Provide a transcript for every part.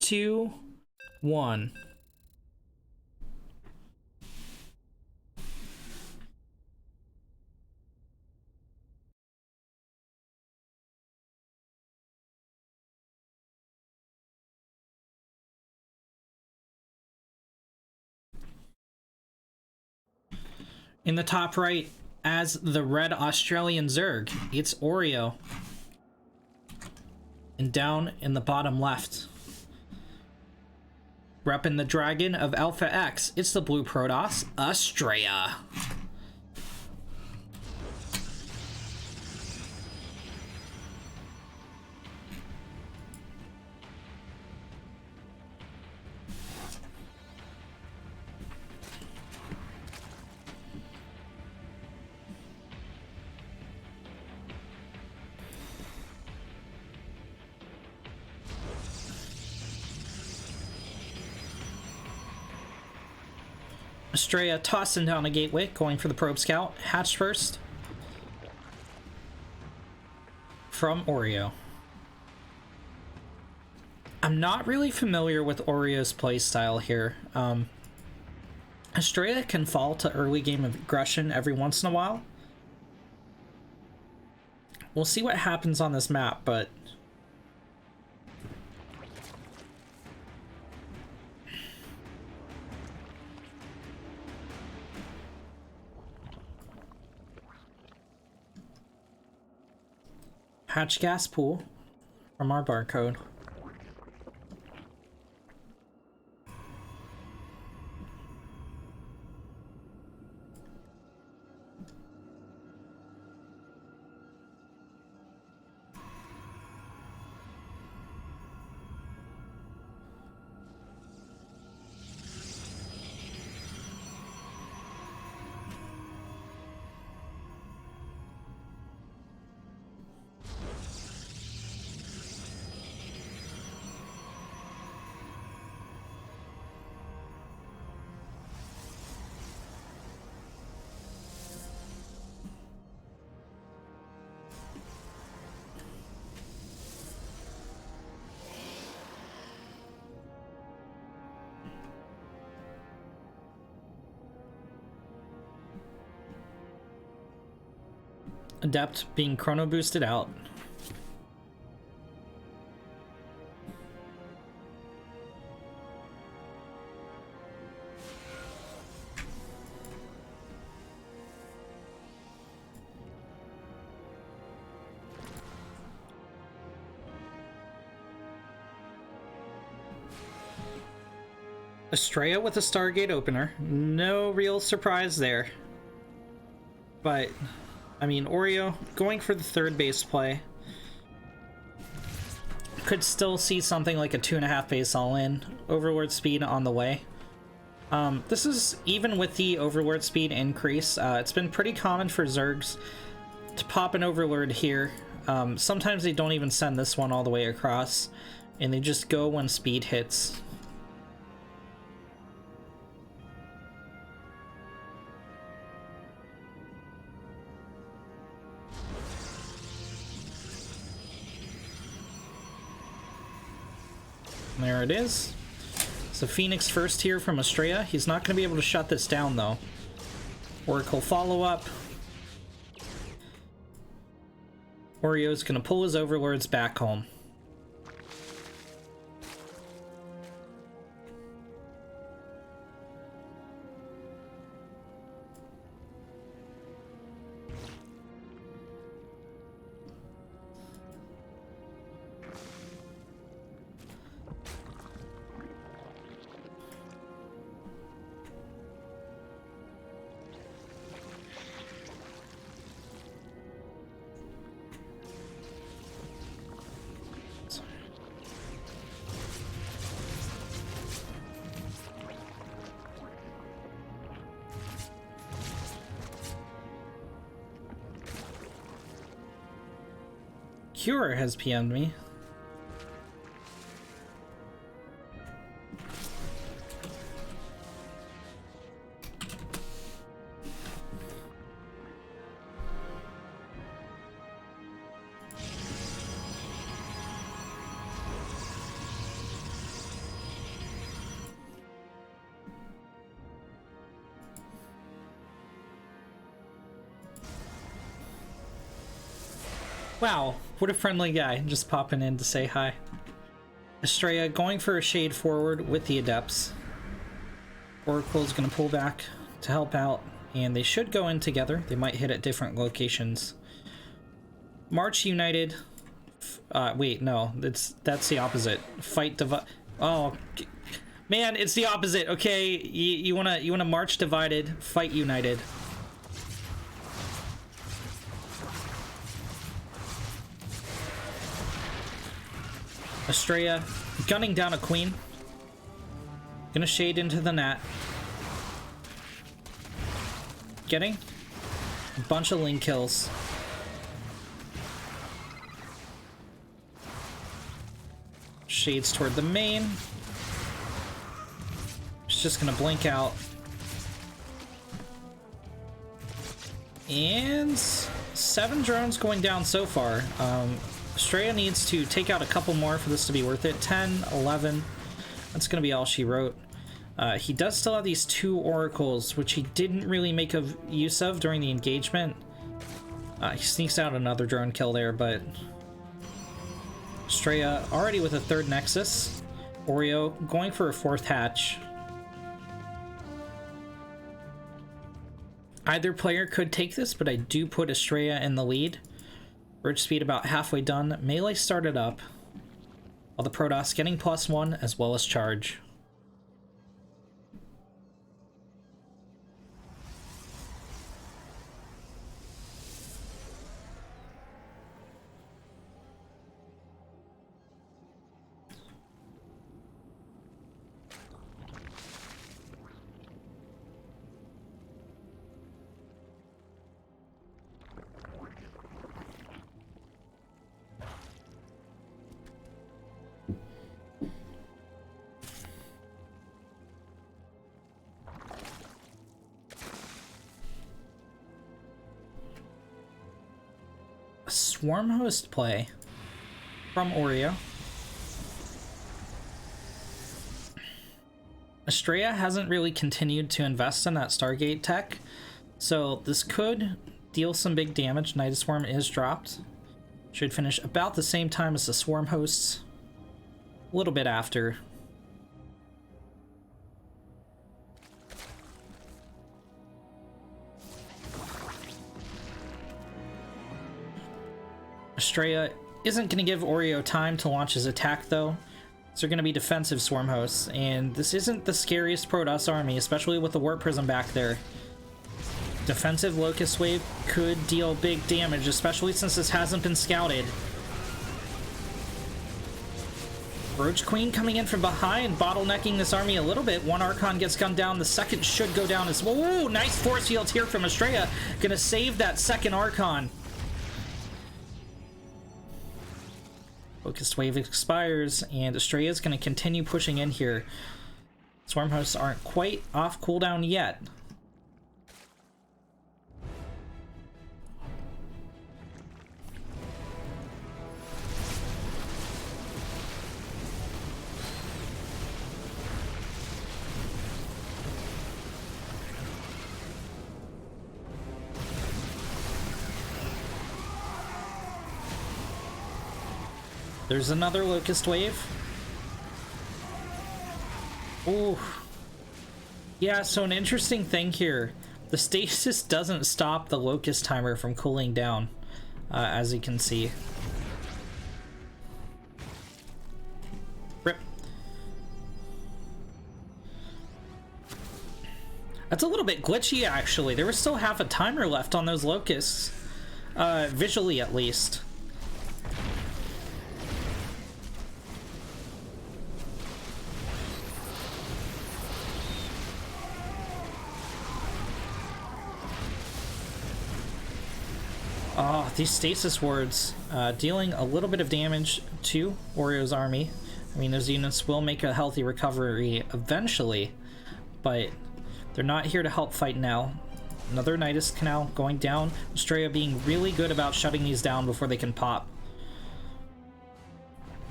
2, 1. In the top right, as the red Australian Zerg, it's Oreo. And down in the bottom left, repping the dragon of Alpha X, it's the blue Protoss, Astrea. Astrea tossing down a gateway, going for the probe scout. Hatch first. From Oreo. I'm not really familiar with Oreo's playstyle here. Astrea can fall to early game aggression every once in a while. We'll see what happens on this map, but hatch gas pool from our barcode. Adept being chrono boosted out. Astrea with a Stargate opener. No real surprise there. But I mean, Oreo going for the third base play. Could still see something like a 2.5 base all-in. Overlord speed on the way. This is even with the Overlord speed increase. It's been pretty common for Zergs to pop an Overlord here. Sometimes they don't even send this one all the way across, and they just go when speed hits. There it is. So Phoenix first here from Astrea. He's not going to be able to shut this down, though. Oracle follow-up. Oreo's going to pull his Overlords back home. Cure has PM'd me. Wow, what a friendly guy, just popping in to say hi. Astrea going for a shade forward with the Adepts. Oracle's gonna pull back to help out, and they should go in together. They might hit at different locations. March United. Wait, no, that's the opposite. Fight divide. Oh, man, it's the opposite. Okay, you wanna march divided, fight united. Astrea gunning down a queen. Gonna shade into the Nat. Getting a bunch of link kills. Shades toward the main. It's just gonna blink out. And 7 drones going down so far. Astrea needs to take out a couple more for this to be worth it. 10, 11. That's going to be all she wrote. He does still have these 2 oracles, which he didn't really make use of during the engagement. He sneaks out another drone kill there, but Astrea already with a 3rd nexus. Oreo going for a 4th hatch. Either player could take this, but I do put Astrea in the lead. Bridge speed about halfway done. Melee started up. While the Protoss getting +1 as well as charge. Swarm host play from Oreo. Astrea hasn't really continued to invest in that Stargate tech, so this could deal some big damage. Night Swarm is dropped. Should finish about the same time as the Swarm hosts. A little bit after. Astrea isn't going to give Oreo time to launch his attack, though. So they're going to be defensive Swarm hosts, and this isn't the scariest Protoss army, especially with the Warp Prism back there. Defensive Locust Wave could deal big damage, especially since this hasn't been scouted. Roach Queen coming in from behind, bottlenecking this army a little bit. 1 Archon gets gunned down, the 2nd should go down as well. Ooh, nice force field here from Astrea. Going to save that 2nd Archon. Locust Wave expires, and Astrea is going to continue pushing in here. Swarm hosts aren't quite off cooldown yet. There's another Locust Wave. Ooh. Yeah, so an interesting thing here. The stasis doesn't stop the Locust timer from cooling down, as you can see. Rip. That's a little bit glitchy, actually. There was still half a timer left on those Locusts. Visually, at least. Oh, these stasis wards dealing a little bit of damage to Oreo's army. I mean, those units will make a healthy recovery eventually, but they're not here to help fight now. Another Nidus Canal going down. Astrea being really good about shutting these down before they can pop.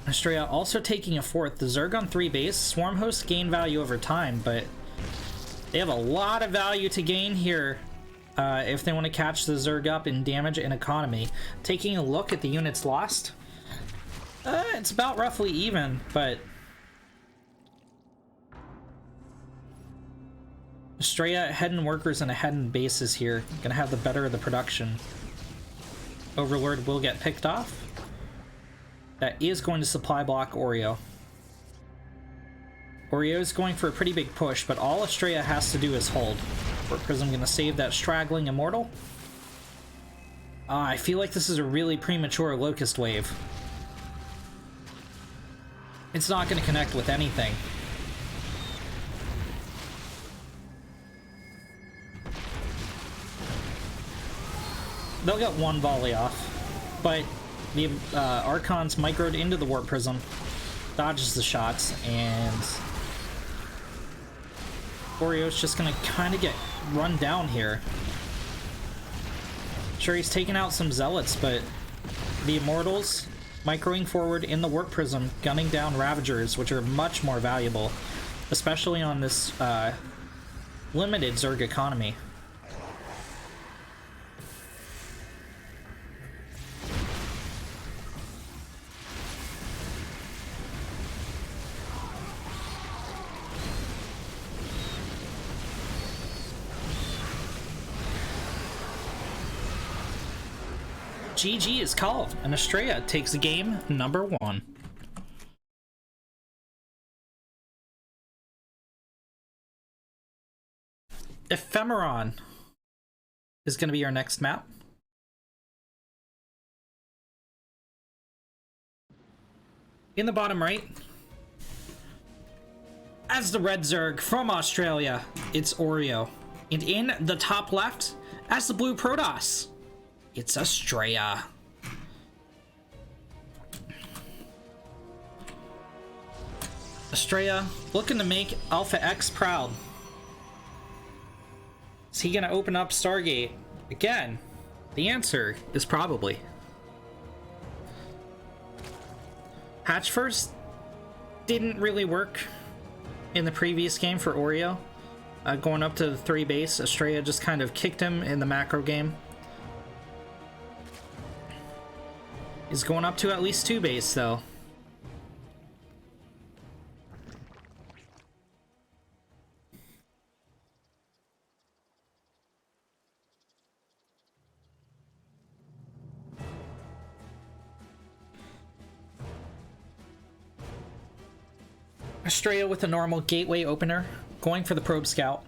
Astrea also taking a 4th. The Zerg on 3 base. Swarm hosts gain value over time, but they have a lot of value to gain here. if they want to catch the Zerg up in damage and economy. Taking a look at the units lost, it's about roughly even, but Astrea ahead in workers and ahead in bases here. Gonna have the better of the production. Overlord will get picked off. That is going to supply block Oreo. Oreo is going for a pretty big push, but all Astrea has to do is hold. Warp Prism gonna save that straggling Immortal. I feel like this is a really premature Locust Wave. It's not gonna connect with anything. They'll get one volley off, but the Archon's microed into the Warp Prism, dodges the shots, and Oreo's just gonna kind of get run down here. Sure, he's taking out some Zealots, but the Immortals microing forward in the Warp Prism, gunning down Ravagers, which are much more valuable, especially on this limited Zerg economy. GG is called, and Astrea takes game number 1. Ephemeron is going to be our next map. In the bottom right, as the Red Zerg from Australia, it's Oreo. And in the top left, as the Blue Protoss, it's Astrea. Astrea looking to make Alpha X proud. Is he gonna open up Stargate again? The answer is probably. Hatch first didn't really work in the previous game for Oreo. Going up to the 3 base, Astrea just kind of kicked him in the macro game. He's going up to at least 2 base, though. Astrea with a normal gateway opener, going for the probe scout.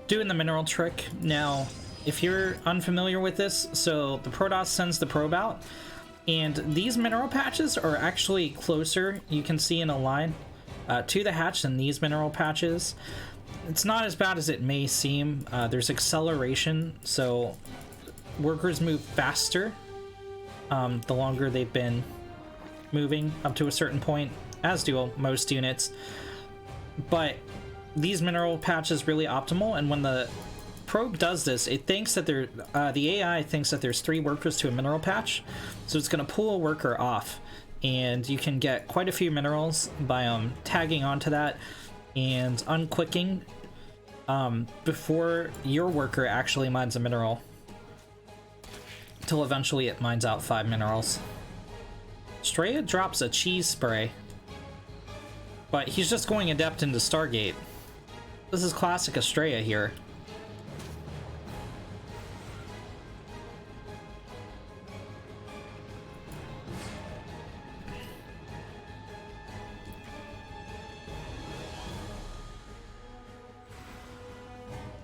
Doing the mineral trick. Now, if you're unfamiliar with this, so the Protoss sends the probe out, and these mineral patches are actually closer, you can see in a line, to the hatch than these mineral patches. It's not as bad as it may seem. There's acceleration, so workers move faster the longer they've been moving up to a certain point, as do most units. But these mineral patches really optimal, and when the probe does this, it thinks that the AI thinks that there's 3 workers to a mineral patch, so it's going to pull a worker off, and you can get quite a few minerals by tagging onto that and unquicking before your worker actually mines a mineral, till eventually it mines out 5 minerals. Astrea drops a cheese spray, but he's just going adept into Stargate. This is classic Astrea here.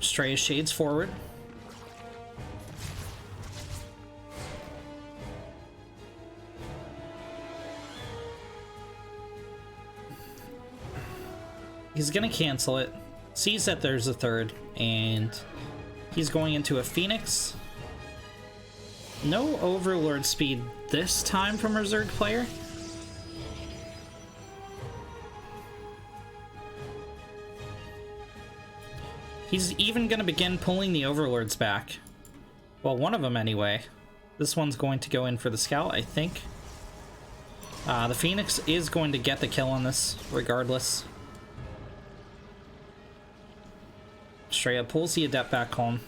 Astrea shades forward. He's gonna cancel it. Sees that there's a 3rd, and he's going into a Phoenix. No Overlord speed this time from our Zerg player. He's even going to begin pulling the Overlords back. Well, one of them anyway. This one's going to go in for the scout, I think. The Phoenix is going to get the kill on this, regardless. Astrea pulls the Adept back home.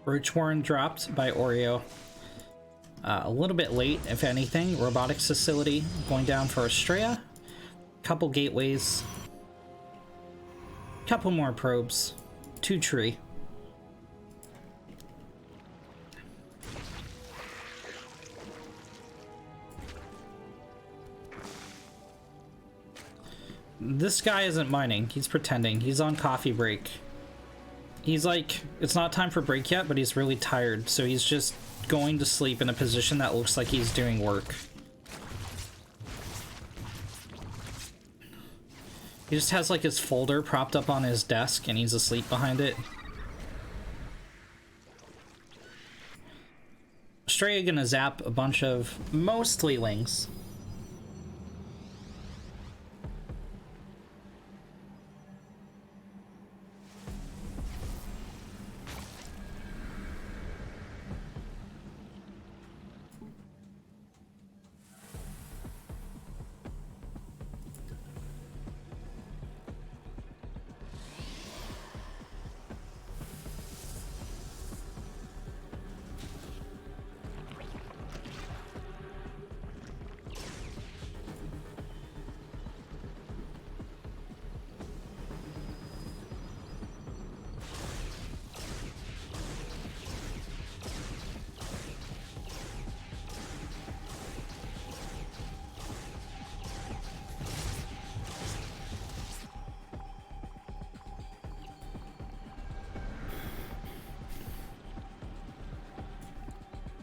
Roach Warren dropped by Oreo. A little bit late, if anything. Robotics facility going down for Astrea. Couple gateways. Couple more probes. 2 tree. This guy isn't mining. He's pretending. He's on coffee break. He's like, it's not time for break yet, but he's really tired, so he's just going to sleep in a position that looks like he's doing work. He just has like his folder propped up on his desk and he's asleep behind it. Astrea gonna zap a bunch of mostly lings.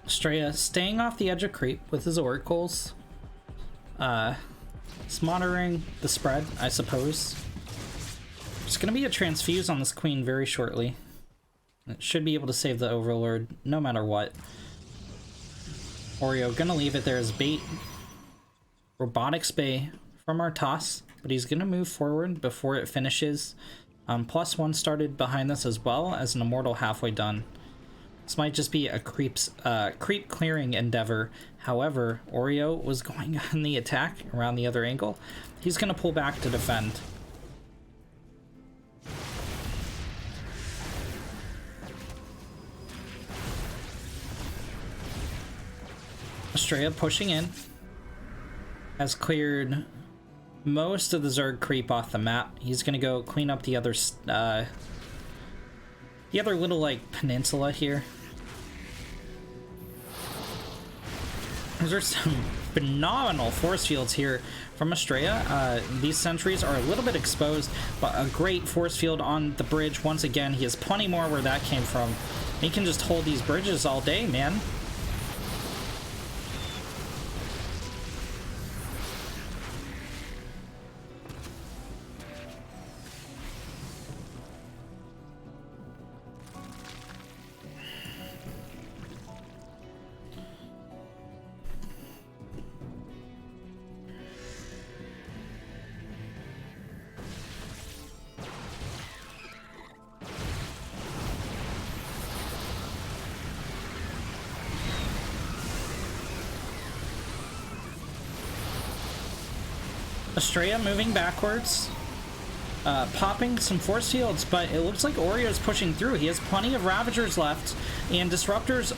Astrea staying off the edge of creep with his oracles. It's monitoring the spread, I suppose. There's gonna be a transfuse on this queen very shortly. It should be able to save the Overlord no matter what. Oreo gonna leave it there as bait. Robotics Bay from our toss, but he's gonna move forward before it finishes. +1 started behind this as well as an Immortal halfway done. This might just be a creep clearing endeavor. However, Oreo was going on the attack around the other angle. He's going to pull back to defend. Astrea pushing in. Has cleared most of the Zerg creep off the map. He's going to go clean up the other little, like, peninsula here. There's some phenomenal force fields here from Astrea. These sentries are a little bit exposed, but a great force field on the bridge. Once again, he has plenty more where that came from. He can just hold these bridges all day, man. Astrea moving backwards, popping some force fields, but it looks like Oreo is pushing through. He has plenty of Ravagers left, and Disruptors,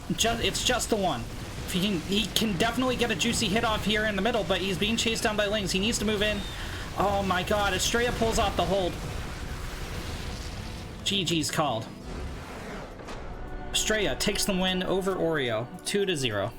it's just the one. If he can definitely get a juicy hit off here in the middle, but he's being chased down by Lings. He needs to move in. Oh my god, Astrea pulls off the hold. GG's called. Astrea takes the win over Oreo, 2-0.